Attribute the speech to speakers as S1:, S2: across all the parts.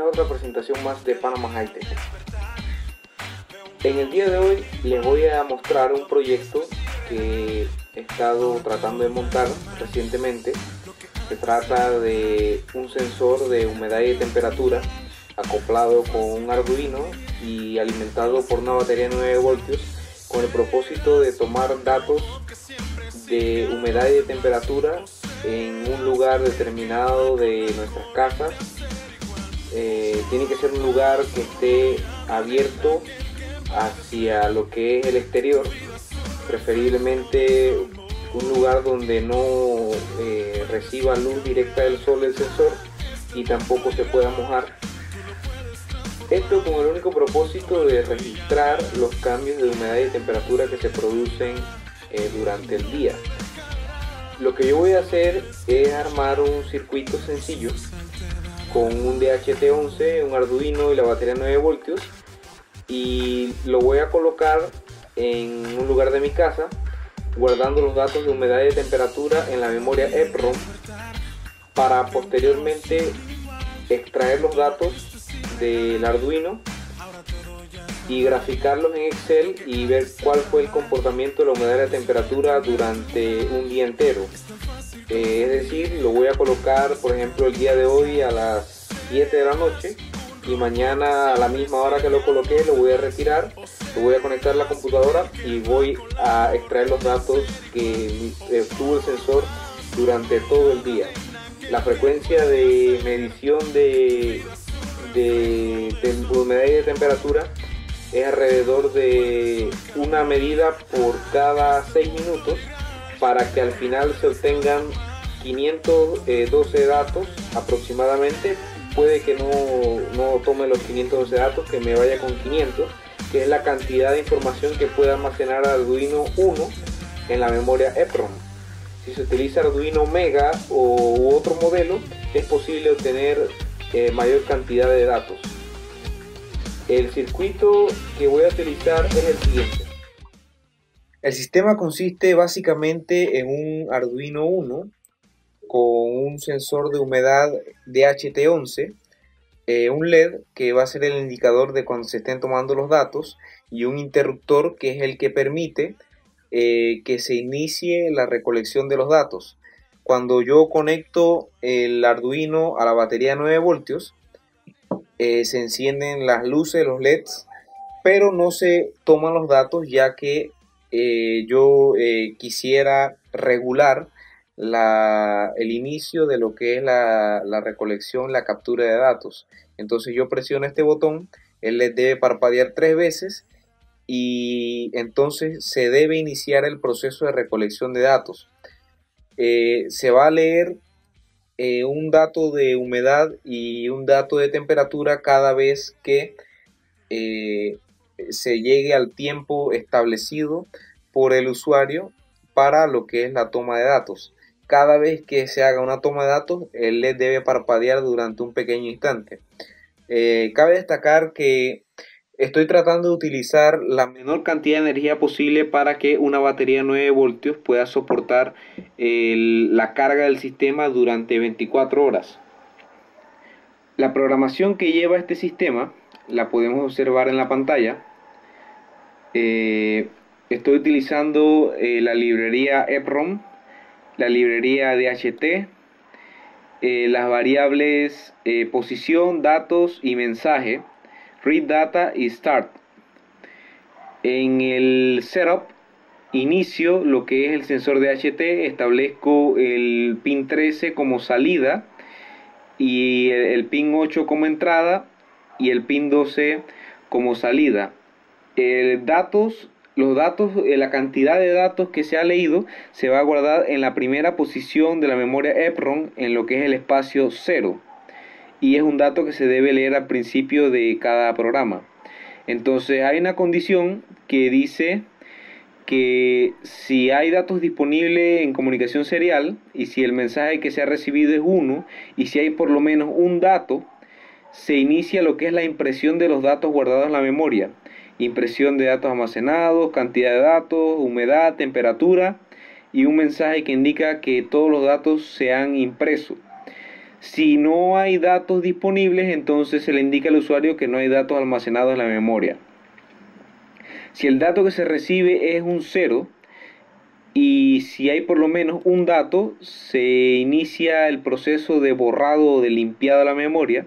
S1: otra presentación más de Panama High Tech. En el día de hoy les voy a mostrar un proyecto que he estado tratando de montar recientemente. Se trata de un sensor de humedad y de temperatura acoplado con un Arduino y alimentado por una batería de 9 voltios con el propósito de tomar datos de humedad y de temperatura en un lugar determinado de nuestras casas. Tiene que ser un lugar que esté abierto hacia lo que es el exterior, preferiblemente un lugar donde no reciba luz directa del sol el sensor y tampoco se pueda mojar. Esto con el único propósito de registrar los cambios de humedad y de temperatura que se producen durante el día. Lo que yo voy a hacer es armar un circuito sencillo con un DHT11, un Arduino y la batería 9 voltios, y lo voy a colocar en un lugar de mi casa, guardando los datos de humedad y de temperatura en la memoria EEPROM, para posteriormente extraer los datos del Arduino y graficarlos en Excel y ver cuál fue el comportamiento de la humedad y la temperatura durante un día entero. Es decir, lo voy a colocar, por ejemplo, el día de hoy a las 7 de la noche, y mañana a la misma hora que lo coloqué lo voy a retirar, lo voy a conectar a la computadora y voy a extraer los datos que tuvo el sensor durante todo el día. La frecuencia de medición de humedad y de temperatura es alrededor de una medida por cada 6 minutos, para que al final se obtengan 512 datos aproximadamente. Puede que no tome los 512 datos, que me vaya con 500, que es la cantidad de información que puede almacenar Arduino 1 en la memoria EEPROM. Si se utiliza Arduino Mega u otro modelo, es posible obtener mayor cantidad de datos. El circuito que voy a utilizar es el siguiente. El sistema consiste básicamente en un Arduino 1 con un sensor de humedad DHT11, un LED que va a ser el indicador de cuando se estén tomando los datos, y un interruptor que es el que permite que se inicie la recolección de los datos. Cuando yo conecto el Arduino a la batería 9 voltios, se encienden las luces, los LEDs, pero no se toman los datos, ya que yo quisiera regular el inicio de lo que es la recolección, la captura de datos. Entonces yo presiono este botón, el LED debe parpadear 3 veces y entonces se debe iniciar el proceso de recolección de datos. Se va a leer un dato de humedad y un dato de temperatura cada vez que se llegue al tiempo establecido por el usuario para lo que es la toma de datos. Cada vez que se haga una toma de datos, el LED debe parpadear durante un pequeño instante. Cabe destacar que estoy tratando de utilizar la menor cantidad de energía posible para que una batería 9 voltios pueda soportar la carga del sistema durante 24 horas. La programación que lleva este sistema la podemos observar en la pantalla. Estoy utilizando la librería EEPROM, la librería DHT, las variables posición, datos y mensaje, read data y start. En el setup inicio lo que es el sensor DHT, establezco el pin 13 como salida y el pin 8 como entrada y el pin 12 como salida. Los datos, la cantidad de datos que se ha leído se va a guardar en la primera posición de la memoria EEPROM, en lo que es el espacio 0, y es un dato que se debe leer al principio de cada programa. Entonces hay una condición que dice que si hay datos disponibles en comunicación serial y si el mensaje que se ha recibido es 1 y si hay por lo menos un dato, se inicia lo que es la impresión de los datos guardados en la memoria. Impresión de datos almacenados, cantidad de datos, humedad, temperatura y un mensaje que indica que todos los datos se han impreso. Si no hay datos disponibles, entonces se le indica al usuario que no hay datos almacenados en la memoria. Si el dato que se recibe es un 0 y si hay por lo menos un dato, se inicia el proceso de borrado o de limpiado de la memoria,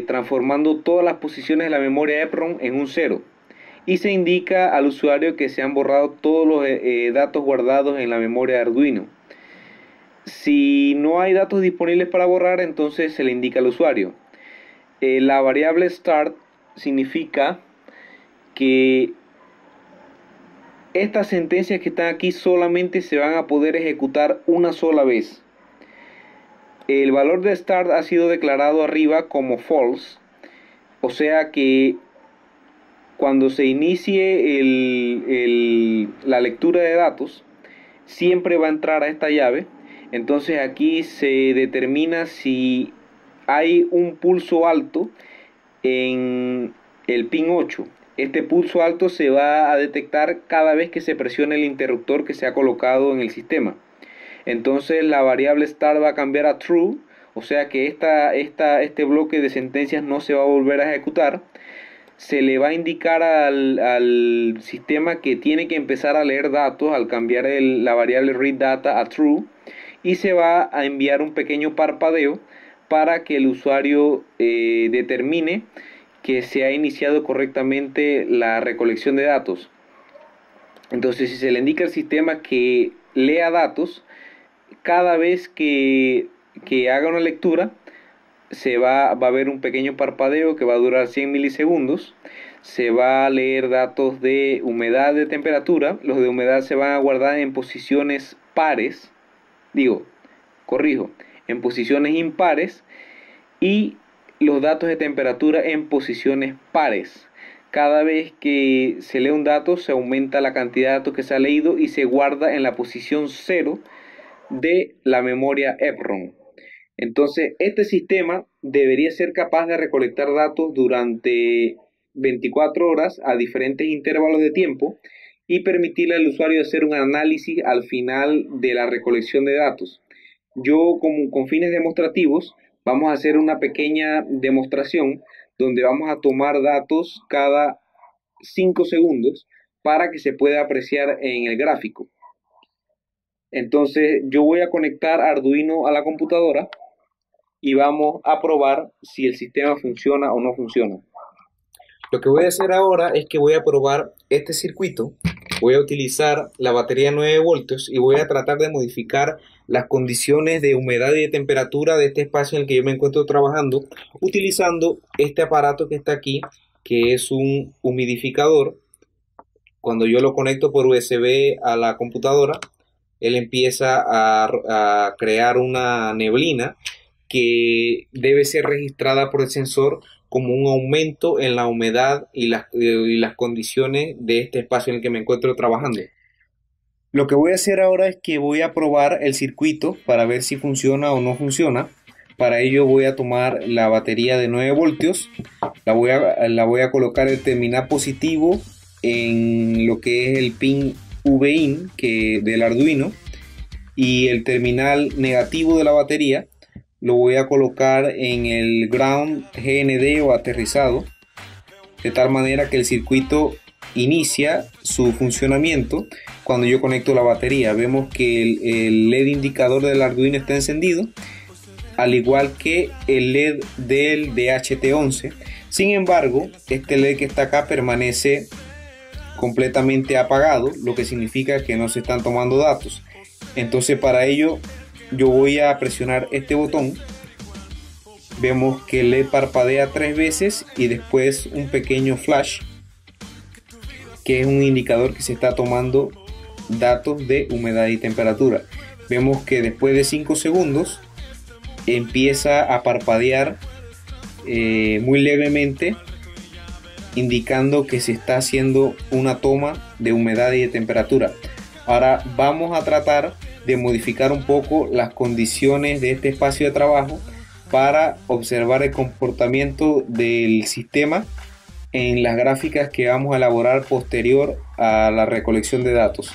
S1: transformando todas las posiciones de la memoria EPROM en un 0. Y se indica al usuario que se han borrado todos los datos guardados en la memoria de Arduino. Si no hay datos disponibles para borrar, entonces se le indica al usuario. La variable start significa que estas sentencias que están aquí solamente se van a poder ejecutar una sola vez. El valor de start ha sido declarado arriba como false, o sea que cuando se inicie la lectura de datos, siempre va a entrar a esta llave. Entonces aquí se determina si hay un pulso alto en el pin 8. Este pulso alto se va a detectar cada vez que se presione el interruptor que se ha colocado en el sistema. Entonces la variable start va a cambiar a true, o sea que este bloque de sentencias no se va a volver a ejecutar. Se le va a indicar al sistema que tiene que empezar a leer datos al cambiar la variable read data a true, y se va a enviar un pequeño parpadeo para que el usuario determine que se ha iniciado correctamente la recolección de datos. Entonces, si se le indica al sistema que lea datos, cada vez que haga una lectura, va a haber un pequeño parpadeo que va a durar 100 milisegundos. Se va a leer datos de humedad, de temperatura. Los de humedad se van a guardar en posiciones pares. En posiciones impares. Y los datos de temperatura en posiciones pares. Cada vez que se lee un dato, se aumenta la cantidad de datos que se ha leído y se guarda en la posición 0 de la memoria EPROM. Entonces, este sistema debería ser capaz de recolectar datos durante 24 horas a diferentes intervalos de tiempo y permitirle al usuario hacer un análisis al final de la recolección de datos. Yo, con fines demostrativos, vamos a hacer una pequeña demostración donde vamos a tomar datos cada 5 segundos para que se pueda apreciar en el gráfico. Entonces yo voy a conectar Arduino a la computadora y vamos a probar si el sistema funciona o no funciona. Lo que voy a hacer ahora es que voy a probar este circuito. Voy a utilizar la batería 9 voltios y voy a tratar de modificar las condiciones de humedad y de temperatura de este espacio en el que yo me encuentro trabajando, utilizando este aparato que está aquí, que es un humidificador. Cuando yo lo conecto por USB a la computadora, él empieza a crear una neblina que debe ser registrada por el sensor como un aumento en la humedad y las condiciones de este espacio en el que me encuentro trabajando. Lo que voy a hacer ahora es que voy a probar el circuito para ver si funciona o no funciona. Para ello voy a tomar la batería de 9 voltios, la voy a colocar el terminal positivo en lo que es el pin VIN del Arduino, y el terminal negativo de la batería lo voy a colocar en el ground GND o aterrizado, de tal manera que el circuito inicia su funcionamiento cuando yo conecto la batería. Vemos que el LED indicador del Arduino está encendido, al igual que el LED del DHT11. Sin embargo, este LED que está acá permanece completamente apagado, lo que significa que no se están tomando datos. Entonces, para ello yo voy a presionar este botón. Vemos que el LED parpadea 3 veces y después un pequeño flash, que es un indicador que se está tomando datos de humedad y temperatura. Vemos que después de 5 segundos empieza a parpadear muy levemente, indicando que se está haciendo una toma de humedad y de temperatura. Ahora vamos a tratar de modificar un poco las condiciones de este espacio de trabajo para observar el comportamiento del sistema en las gráficas que vamos a elaborar posterior a la recolección de datos.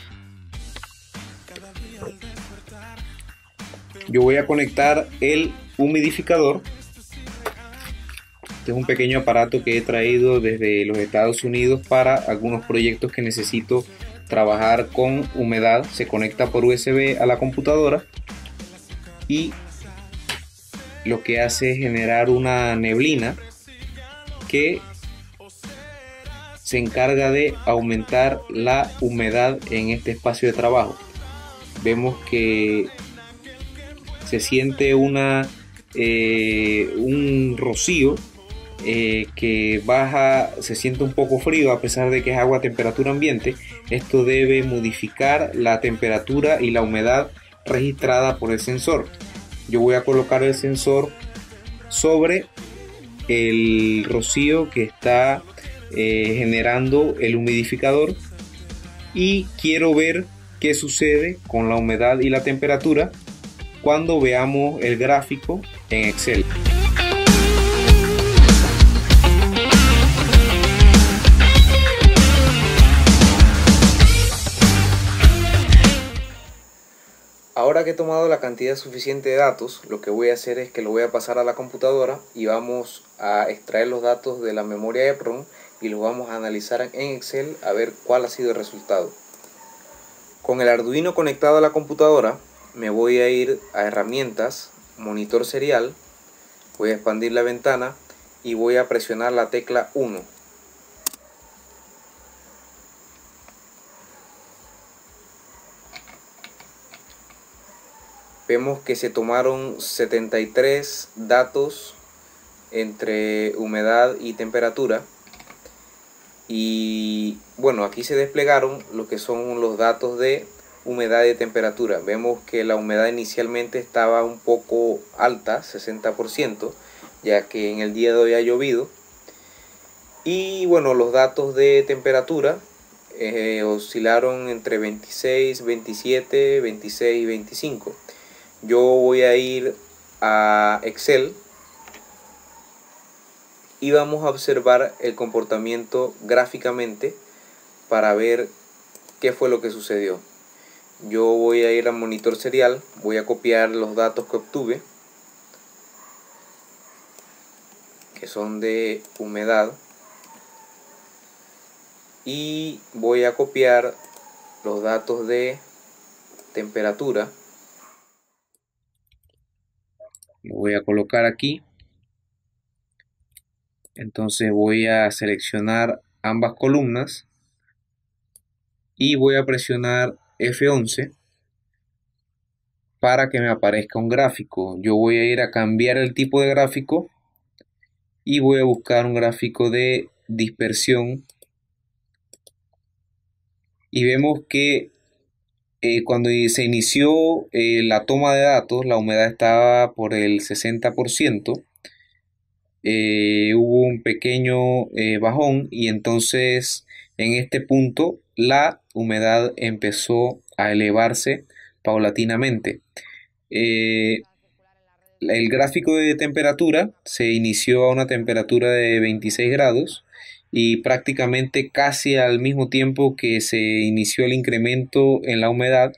S2: yo voy a conectar el humidificador. Este es un pequeño aparato que he traído desde los Estados Unidos para algunos proyectos que necesito trabajar con humedad. Se conecta por USB a la computadora y lo que hace es generar una neblina que se encarga de aumentar la humedad en este espacio de trabajo. Vemos que se siente un rocío que baja, se siente un poco frío a pesar de que es agua a temperatura ambiente. Esto debe modificar la temperatura y la humedad registrada por el sensor. Yo voy a colocar el sensor sobre el rocío que está generando el humidificador y quiero ver qué sucede con la humedad y la temperatura cuando veamos el gráfico en Excel. Ahora que he tomado la cantidad suficiente de datos, lo que voy a hacer es que lo voy a pasar a la computadora y vamos a extraer los datos de la memoria EEPROM y los vamos a analizar en Excel a ver cuál ha sido el resultado. Con el Arduino conectado a la computadora me voy a ir a herramientas, monitor serial, voy a expandir la ventana y voy a presionar la tecla 1. Vemos que se tomaron 73 datos entre humedad y temperatura. Y bueno, aquí se desplegaron lo que son los datos de humedad y temperatura. Vemos que la humedad inicialmente estaba un poco alta, 60%, ya que en el día de hoy ha llovido. Y bueno, los datos de temperatura oscilaron entre 26, 27, 26 y 25. Yo voy a ir a Excel y vamos a observar el comportamiento gráficamente para ver qué fue lo que sucedió. Yo voy a ir a monitor serial, voy a copiar los datos que obtuve, que son de humedad, y voy a copiar los datos de temperatura. Lo voy a colocar aquí. Entonces voy a seleccionar ambas columnas y voy a presionar F11 para que me aparezca un gráfico. Yo voy a ir a cambiar el tipo de gráfico y voy a buscar un gráfico de dispersión y vemos que cuando se inició la toma de datos, la humedad estaba por el 60%. Hubo un pequeño bajón y entonces en este punto la humedad empezó a elevarse paulatinamente. El gráfico de temperatura se inició a una temperatura de 26 grados y prácticamente casi al mismo tiempo que se inició el incremento en la humedad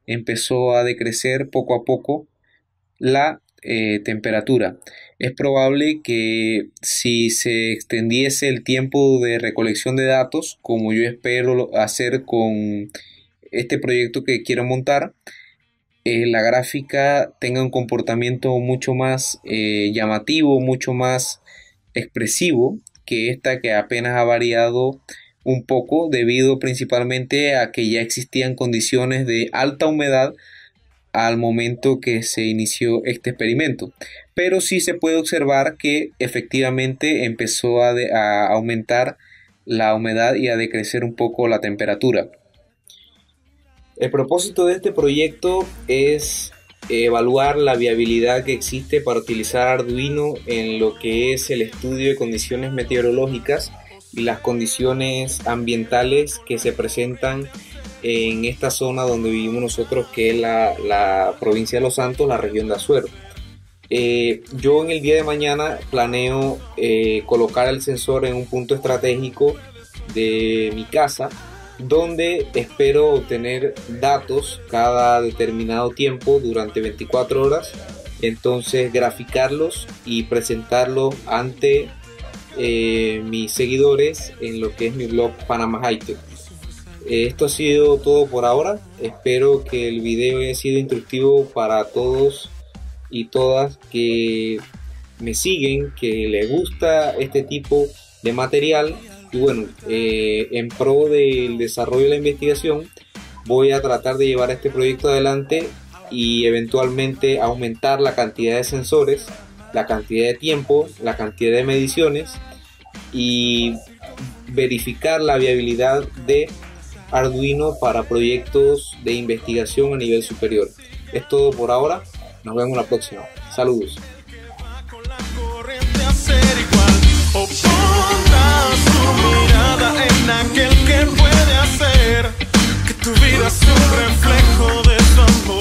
S2: empezó a decrecer poco a poco la temperatura. Es probable que si se extendiese el tiempo de recolección de datos, como yo espero hacer con este proyecto que quiero montar, la gráfica tenga un comportamiento mucho más llamativo, mucho más expresivo que esta, que apenas ha variado un poco debido principalmente a que ya existían condiciones de alta humedad al momento que se inició este experimento, pero sí se puede observar que efectivamente empezó a aumentar la humedad y a decrecer un poco la temperatura. El propósito de este proyecto es evaluar la viabilidad que existe para utilizar Arduino en lo que es el estudio de condiciones meteorológicas y las condiciones ambientales que se presentan en esta zona donde vivimos nosotros, que es la provincia de Los Santos, la región de Azuero. Yo en el día de mañana planeo colocar el sensor en un punto estratégico de mi casa donde espero obtener datos cada determinado tiempo durante 24 horas, entonces graficarlos y presentarlos ante mis seguidores en lo que es mi blog Panama High Tech. Esto ha sido todo por ahora. Espero que el video haya sido instructivo para todos y todas que me siguen, que les gusta este tipo de material. Y bueno, en pro del desarrollo de la investigación, voy a tratar de llevar este proyecto adelante y eventualmente aumentar la cantidad de sensores, la cantidad de tiempo, la cantidad de mediciones y verificar la viabilidad de Arduino para proyectos de investigación a nivel superior. Es todo por ahora. Nos vemos la próxima. Saludos.
S3: O pongas tu mirada en aquel que puede hacer que tu vida sea un reflejo de su amor.